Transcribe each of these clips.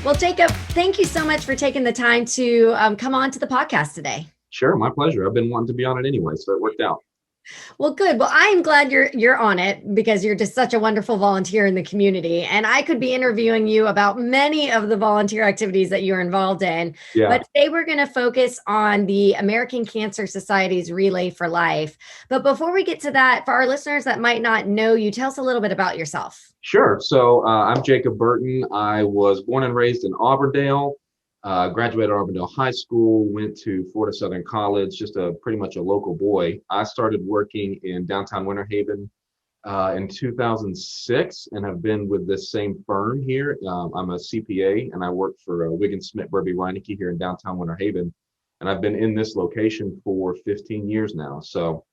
Well, Jacob, thank you so much for taking the time to come on to the podcast today. Sure, my pleasure. I've been wanting to be on it anyway, so it worked out. Well, good. Well, I am glad you're on it because you're just such a wonderful volunteer in the community, and I could be interviewing you about many of the volunteer activities that you're involved in. Yeah, But today we're going to focus on the American Cancer Society's Relay for Life. But before we get to that, for our listeners that might not know you, tell us a little bit about yourself. sure. So I'm Jacob Burton. I was born and raised in Auburndale, graduated Auburndale High School, went to Florida Southern College, just a pretty much a local boy. I started working in downtown Winter Haven in 2006 and have been with this same firm here. I'm a CPA and I work for Wiggins Smith Burby Reineke here in downtown Winter Haven. And I've been in this location for 15 years now. So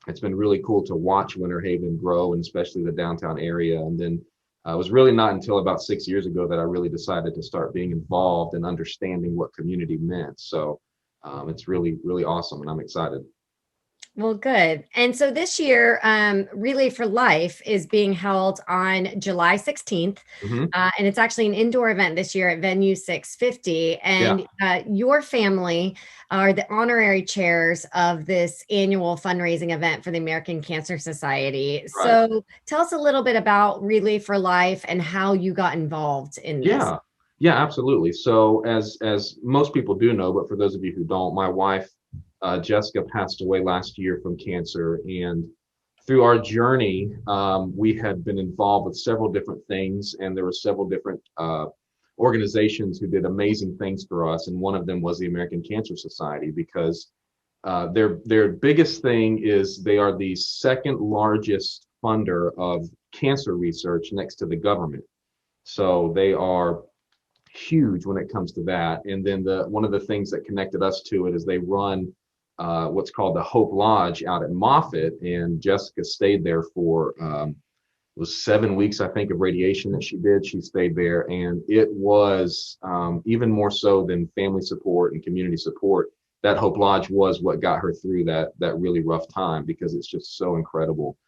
it's been really cool to watch Winter Haven grow, and especially the downtown area. And then it was really not until about 6 years ago that I really decided to start being involved and understanding what community meant. So it's really, really awesome, and I'm excited. Well, good. And so this year, Relay for Life is being held on July 16th. Hmm. And it's actually an indoor event this year at Venue 650. Yeah, And your family are the honorary chairs of this annual fundraising event for the American Cancer Society. right. So tell us a little bit about Relay for Life and how you got involved in this. Yeah, yeah, absolutely. So as most people do know, but for those of you who don't, my wife Jessica passed away last year from cancer, and through our journey, we had been involved with several different things, and there were several different organizations who did amazing things for us, and one of them was the American Cancer Society because their biggest thing is they are the second largest funder of cancer research next to the government. So they are huge when it comes to that. And then the one of the things that connected us to it is they run what's called the Hope Lodge out at Moffett, and Jessica stayed there for it was 7 weeks, I think, of radiation that she did. She stayed there, and it was even more so than family support and community support. That Hope Lodge was what got her through that really rough time because it's just so incredible.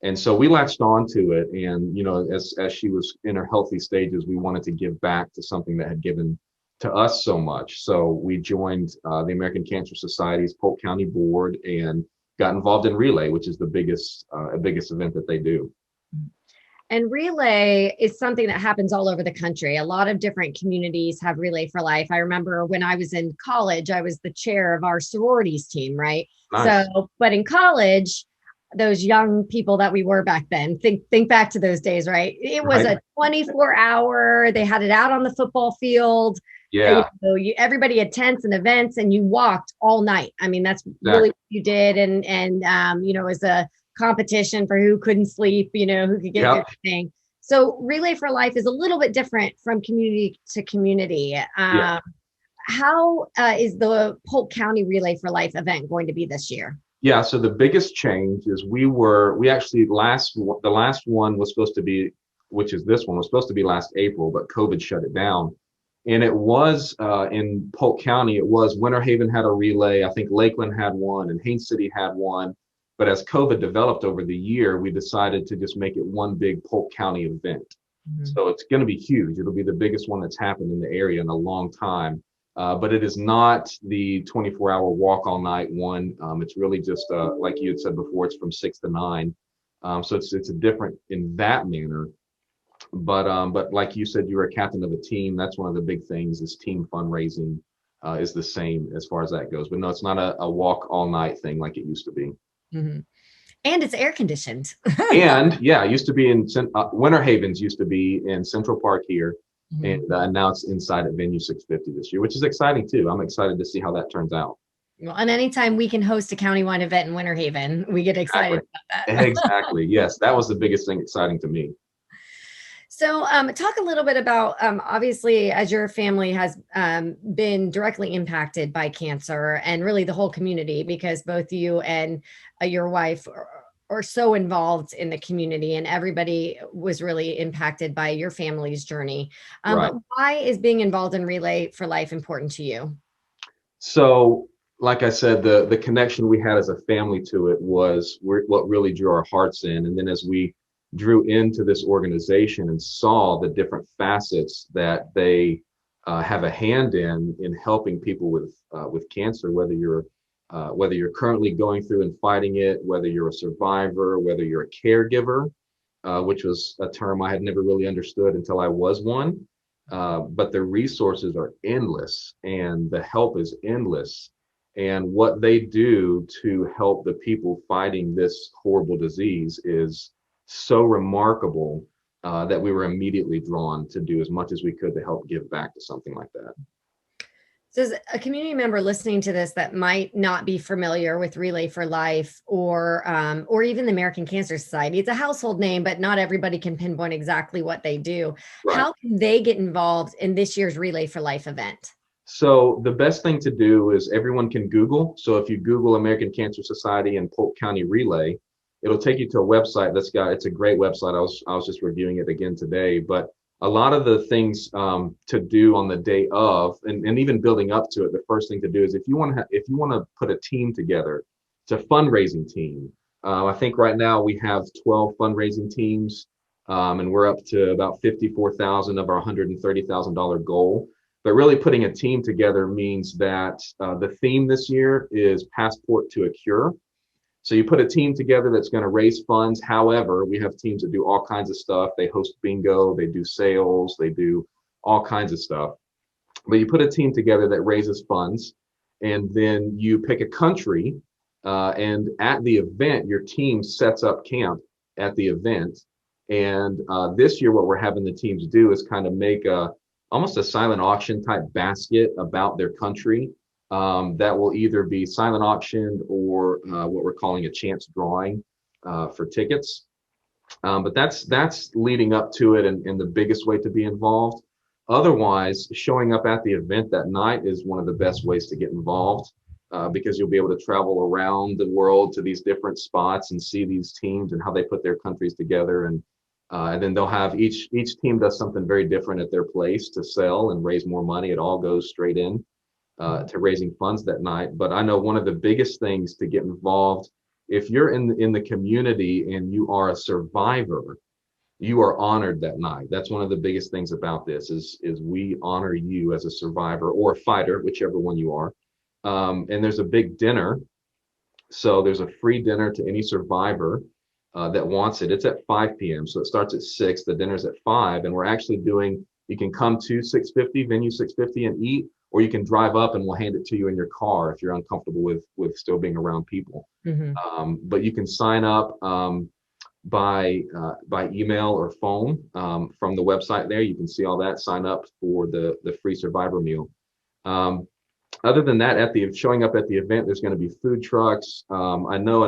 And so we latched on to it, and as she was in her healthy stages, we wanted to give back to something that had given to us so much. So we joined the American Cancer Society's Polk County Board and got involved in Relay, which is the biggest event that they do. And Relay is something that happens all over the country. A lot of different communities have Relay for Life. I remember when I was in college, I was the chair of our sororities team, right? Nice. So, but in college, those young people that we were back then, think back to those days, right? It was Right. a 24-hour, they had it out on the football field. Yeah, Everybody had tents and events, and you walked all night. I mean, that's really exactly. what you did. And it was a competition for who couldn't sleep, who could get through Yep. the thing. So Relay for Life is a little bit different from community to community. Yeah. How is the Polk County Relay for Life event going to be this year? Yeah. So the biggest change is we actually the last one was supposed to be, which is this one, was supposed to be last April, but COVID shut it down. And it was in Polk County, it was Winter Haven had a relay. I think Lakeland had one and Haines City had one. But as COVID developed over the year, we decided to just make it one big Polk County event. Mhm. So it's going to be huge. It'll be the biggest one that's happened in the area in a long time. But it is not the 24-hour walk all night one. It's really just like you had said before, it's from 6 to 9. So it's a different in that manner. But like you said, you're a captain of a team. That's one of the big things is team fundraising is the same as far as that goes. But no, it's not a walk all night thing like it used to be. Mhm. And it's air conditioned. And yeah, it used to be in Winter Havens used to be in Central Park here, Mhm. and now it's inside at Venue 650 this year, which is exciting too. I'm excited to see how that turns out. Well, and anytime we can host a countywide event in Winter Haven, we get excited Exactly. about that. Exactly. Yes, that was the biggest thing exciting to me. So, talk a little bit about obviously, as your family has been directly impacted by cancer and really the whole community, because both you and your wife are so involved in the community and everybody was really impacted by your family's journey. Right. But why is being involved in Relay for Life important to you? So, like I said, the connection we had as a family to it was what really drew our hearts in. And then as we drew into this organization and saw the different facets that they have a hand in helping people with cancer, whether you're currently going through and fighting it, whether you're a survivor, whether you're a caregiver, which was a term I had never really understood until I was one. But the resources are endless and the help is endless. And what they do to help the people fighting this horrible disease is so remarkable that we were immediately drawn to do as much as we could to help give back to something like that. So, as a community member listening to this that might not be familiar with Relay for Life or even the American Cancer Society, it's a household name, but not everybody can pinpoint exactly what they do. Right. How can they get involved in this year's Relay for Life event? So the best thing to do is everyone can Google. So if you Google American Cancer Society and Polk County Relay, it'll take you to a website it's a great website. I was just reviewing it again today, but a lot of the things to do on the day of, and even building up to it, the first thing to do is if you want to put a team together, it's a fundraising team. I think right now we have 12 fundraising teams, and we're up to about 54,000 of our $130,000 goal. But really putting a team together means that the theme this year is Passport to a Cure. So you put a team together that's going to raise funds. However, we have teams that do all kinds of stuff. They host bingo, they do sales, they do all kinds of stuff. But you put a team together that raises funds, and then you pick a country. And at the event, your team sets up camp at the event. And this year, what we're having the teams do is kind of make almost a silent auction type basket about their country that will either be silent auctioned or what we're calling a chance drawing for tickets. But that's leading up to it and the biggest way to be involved. Otherwise, showing up at the event that night is one of the best ways to get involved because you'll be able to travel around the world to these different spots and see these teams and how they put their countries together. And then they'll have each team does something very different at their place to sell and raise more money. It all goes straight in to raising funds that night. But I know one of the biggest things to get involved, if you're in the community and you are a survivor, you are honored that night. That's one of the biggest things about this is we honor you as a survivor or a fighter, whichever one you are. And there's a big dinner. So there's a free dinner to any survivor that wants it. It's at 5 p.m. So it starts at 6. The dinner's at 5. And we're actually you can come to 650, venue 650 and eat, or you can drive up and we'll hand it to you in your car if you're uncomfortable with still being around people. Mm-hmm. But you can sign up by email or phone from the website there. You can see all that, sign up for the free survivor meal. Other than that, showing up at the event, there's going to be food trucks. I know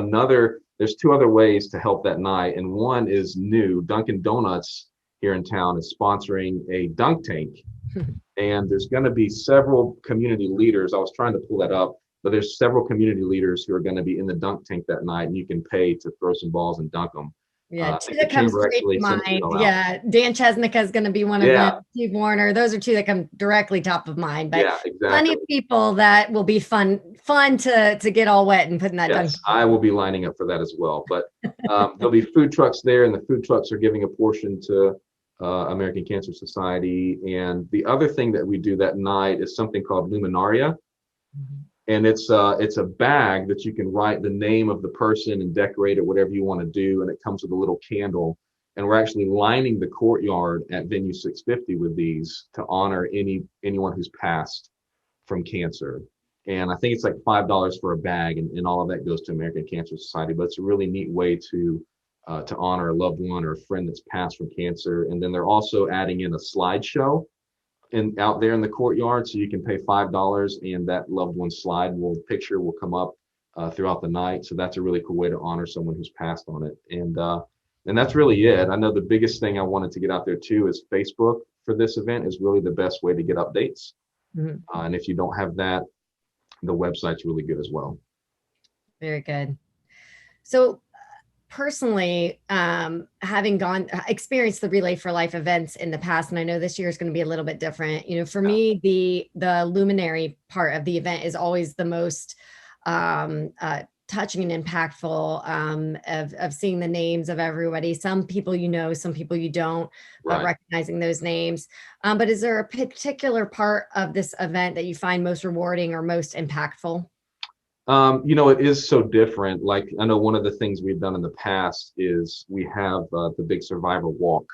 there's 2 other ways to help that night. And one is new. Dunkin' Donuts here in town is sponsoring a dunk tank. And there's going to be several community leaders. I was trying to pull that up, but there's several community leaders who are going to be in the dunk tank that night, and you can pay to throw some balls and dunk them. Yeah, 2 that come straight to mind. Yeah, Dan Chesnica is going to be one of them. Steve Warner. Those are 2 that come directly top of mind. But yeah, exactly. Plenty of people that will be fun to get all wet and put in that. Yes, I will be lining up for that as well. But there'll be food trucks there, and the food trucks are giving a portion to American Cancer Society. And the other thing that we do that night is something called Luminaria. Mm-hmm. And it's a bag that you can write the name of the person and decorate it, whatever you want to do. And it comes with a little candle. And we're actually lining the courtyard at venue 650 with these to honor anyone who's passed from cancer. And I think it's like $5 for a bag, and all of that goes to American Cancer Society. But it's a really neat way to honor a loved one or a friend that's passed from cancer. And then they're also adding in a slideshow out there in the courtyard, so you can pay $5 and that loved one's picture will come up throughout the night. So that's a really cool way to honor someone who's passed on it. And that's really it. I know the biggest thing I wanted to get out there too is Facebook for this event is really the best way to get updates. Mm-hmm. And if you don't have that, the website's really good as well. Very good. So personally, having experienced the Relay for Life events in the past, and I know this year is going to be a little bit different. For me, the luminary part of the event is always the most touching and impactful, of seeing the names of everybody. Some people you know, some people you don't, but Right. recognizing those names. But is there a particular part of this event that you find most rewarding or most impactful? It is so different. Like I know one of the things we've done in the past is we have the big survivor walk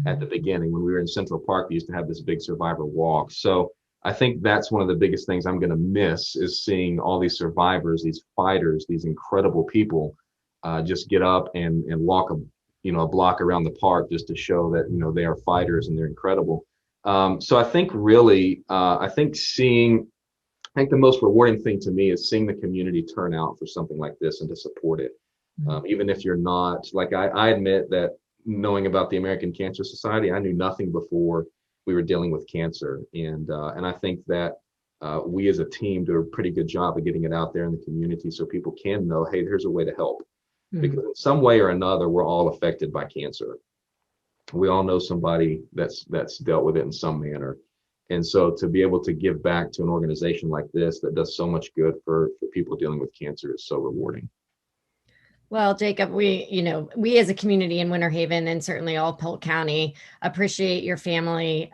at the Mhm. beginning. When we were in Central Park, we used to have this big survivor walk. So I think that's one of the biggest things I'm going to miss is seeing all these survivors, these fighters, these incredible people just get up and walk a block around the park just to show that they are fighters and they're incredible. So I think really, I think the most rewarding thing to me is seeing the community turn out for something like this and to support it. Even if you're not, like I admit that knowing about the American Cancer Society, I knew nothing before we were dealing with cancer, and I think that we as a team do a pretty good job of getting it out there in the community so people can know, hey, there's a way to help. Mhm. Because in some way or another, we're all affected by cancer. We all know somebody that's dealt with it in some manner. And so to be able to give back to an organization like this that does so much good for people dealing with cancer is so rewarding. Well, Jacob, we as a community in Winter Haven and certainly all Polk County appreciate your family,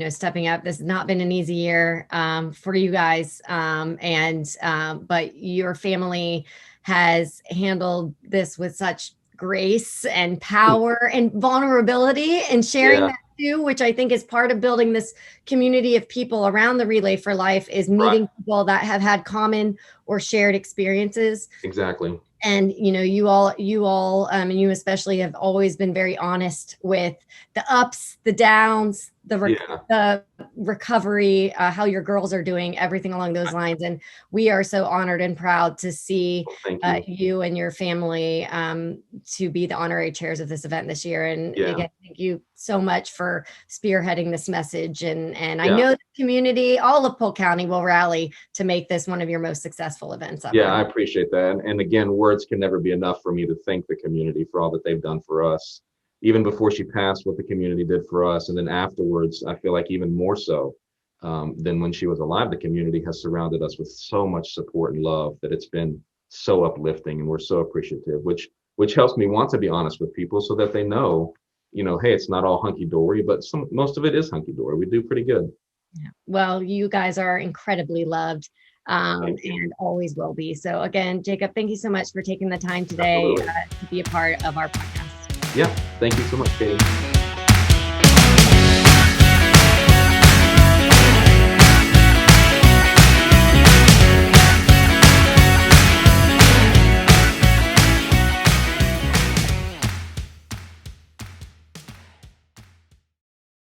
stepping up. This has not been an easy year, for you guys. But your family has handled this with such grace and power and vulnerability and sharing Yeah, that too, which I think is part of building this community of people around the Relay for Life is right. meeting people that have had common or shared experiences. Exactly. And and you especially have always been very honest with the ups, the downs, Yeah. the recovery, how your girls are doing, everything along those lines. And we are so honored and proud to see Well, thank you. you and your family, to be the honorary chairs of this event this year. And Yeah. again, thank you so much for spearheading this message. And I Yeah. know the community, all of Polk County, will rally to make this one of your most successful events Yeah, ever. I appreciate that. And again, words can never be enough for me to thank the community for all that they've done for us. Even before she passed, what the community did for us. And then afterwards, I feel like even more so than when she was alive, the community has surrounded us with so much support and love that it's been so uplifting. And we're so appreciative, which helps me want to be honest with people so that they know, hey, it's not all hunky dory, but most of it is hunky dory. We do pretty good. Yeah. Well, you guys are incredibly loved, Thank you. and always will be. So, again, Jacob, thank you so much for taking the time today Absolutely. to be a part of our podcast. Yeah. Thank you so much, Katie.